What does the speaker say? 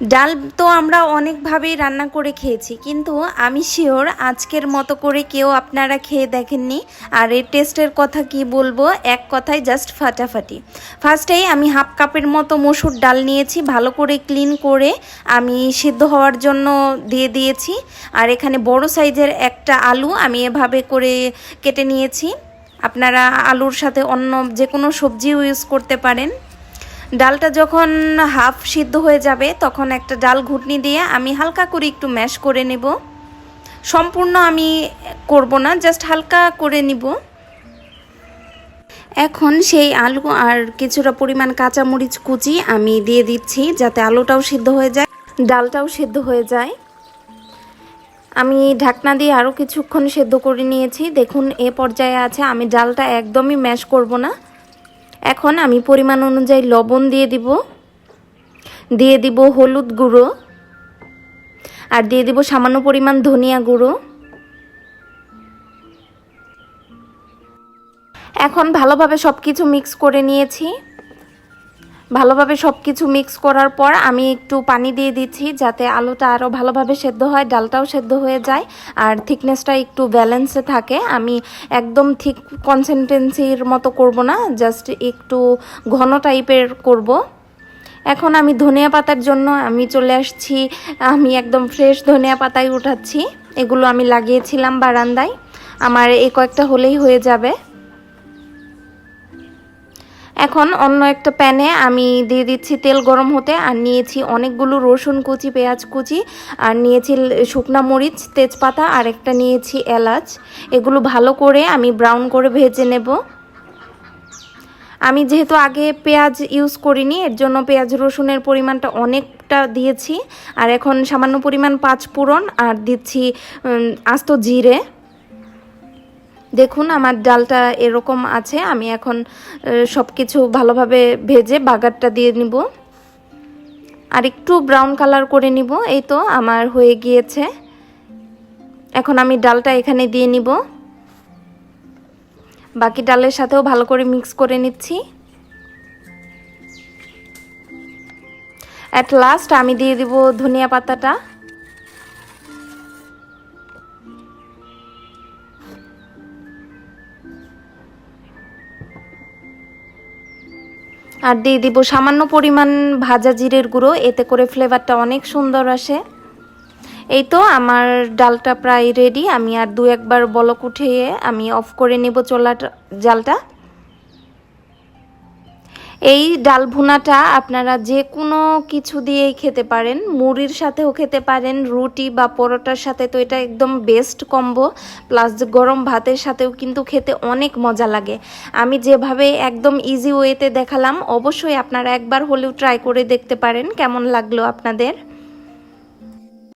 ডাল তো আমরা অনেকভাবেই রান্না করে খেয়েছি, কিন্তু আমি শিওর আজকের মতো করে কেউ আপনারা খেয়ে দেখেননি। আর এর টেস্টের কথা কি বলবো, এক কথায় জাস্ট ফাটাফাটি। ফার্স্টেই আমি হাফ কাপের মতো মসুর ডাল নিয়েছি, ভালো করে ক্লিন করে আমি সিদ্ধ হওয়ার জন্য দিয়ে দিয়েছি। আর এখানে বড় সাইজের একটা আলু আমি এভাবে করে কেটে নিয়েছি। আপনারা আলুর সাথে অন্য যে কোনো সবজিও ইউজ করতে পারেন। ডালটা যখন হাফ সিদ্ধ হয়ে যাবে তখন একটা ডাল ঘুটনি দিয়ে আমি হালকা করে একটু ম্যাশ করে নেব। সম্পূর্ণ আমি করব না, জাস্ট হালকা করে নিব। এখন সেই আলু আর কিছুটা পরিমাণ কাঁচামরিচ কুচি আমি দিয়ে দিচ্ছি, যাতে আলুটাও সিদ্ধ হয়ে যায়, ডালটাও সিদ্ধ হয়ে যায়। আমি ঢাকনা দিয়ে আরও কিছুক্ষণ সিদ্ধ করে নিয়েছি। দেখুন এ পর্যায়ে আছে, আমি ডালটা একদমই ম্যাশ করব না। এখন আমি পরিমাণ অনুযায়ী লবণ দিয়ে দিব হলুদ গুঁড়ো, আর দিয়ে দিব সামান্য পরিমাণ ধনিয়া গুঁড়ো। এখন ভালোভাবে সব কিছু মিক্স করে নিয়েছি। ভালোভাবে সব কিছু মিক্স করার পর আমি একটু পানি দিয়ে দিচ্ছি, যাতে আলুটা আরও ভালোভাবে সেদ্ধ হয়, ডালটাও সেদ্ধ হয়ে যায়, আর থিকনেসটা একটু ব্যালেন্সে থাকে। আমি একদম ঠিক কনসিস্টেন্সির মতো করব না, জাস্ট একটু ঘন টাইপের করব। এখন আমি ধনিয়া পাতার জন্য আমি চলে আসছি, আমি একদম ফ্রেশ ধনিয়া পাতায় উঠাচ্ছি। এগুলো আমি লাগিয়েছিলাম বারান্দায়, আমার এই কয়েকটা হলেই হয়ে যাবে। এখন অন্য একটা প্যানে আমি দিয়ে দিচ্ছি তেল গরম হতে, আর নিয়েছি অনেকগুলো রসুন কুচি, পেঁয়াজ কুচি, আর নিয়েছি শুকনা মরিচ, তেজপাতা, আর একটা নিয়েছি এলাচ। এগুলো ভালো করে আমি ব্রাউন করে ভেজে নেব। আমি যেহেতু আগে পেঁয়াজ ইউজ করিনি, এর জন্য পেঁয়াজ রসুনের পরিমাণটা অনেকটা দিয়েছি। আর এখন সামান্য পরিমাণ পাঁচফোড়ন আর দিচ্ছি আস্ত জিরে। দেখুন আমার ডালটা এরকম আছে। আমি এখন সব কিছু ভালোভাবে ভেজে বাগারটা দিয়ে নিব, আর একটু ব্রাউন কালার করে নিব। এই তো আমার হয়ে গিয়েছে। এখন আমি ডালটা এখানে দিয়ে নিব, বাকি ডালের সাথেও ভালো করে মিক্স করে নিচ্ছি। অ্যাট লাস্ট আমি দিয়ে দিব ধনিয়া পাতাটা। আর দিয়ে দিব সামান্য পরিমাণ ভাজা জিরের গুঁড়ো, এতে করে ফ্লেভারটা অনেক সুন্দর আসে। এই তো আমার ডালটা প্রায় রেডি। আমি আর দু একবার বলক উঠিয়ে আমি অফ করে নেব জালটা। এই ডাল ভুনাটা আপনারা যে কোনো কিছু দিয়েই খেতে পারেন, মুড়ির সাথেও খেতে পারেন, রুটি বা পরোটার সাথে তো এটা একদম বেস্ট কম্বো। প্লাস গরম ভাতের সাথেও কিন্তু খেতে অনেক মজা লাগে। আমি যেভাবে একদম ইজি ওয়েতে দেখালাম, অবশ্যই আপনারা একবার হলেও ট্রাই করে দেখতে পারেন। কেমন লাগলো আপনাদের?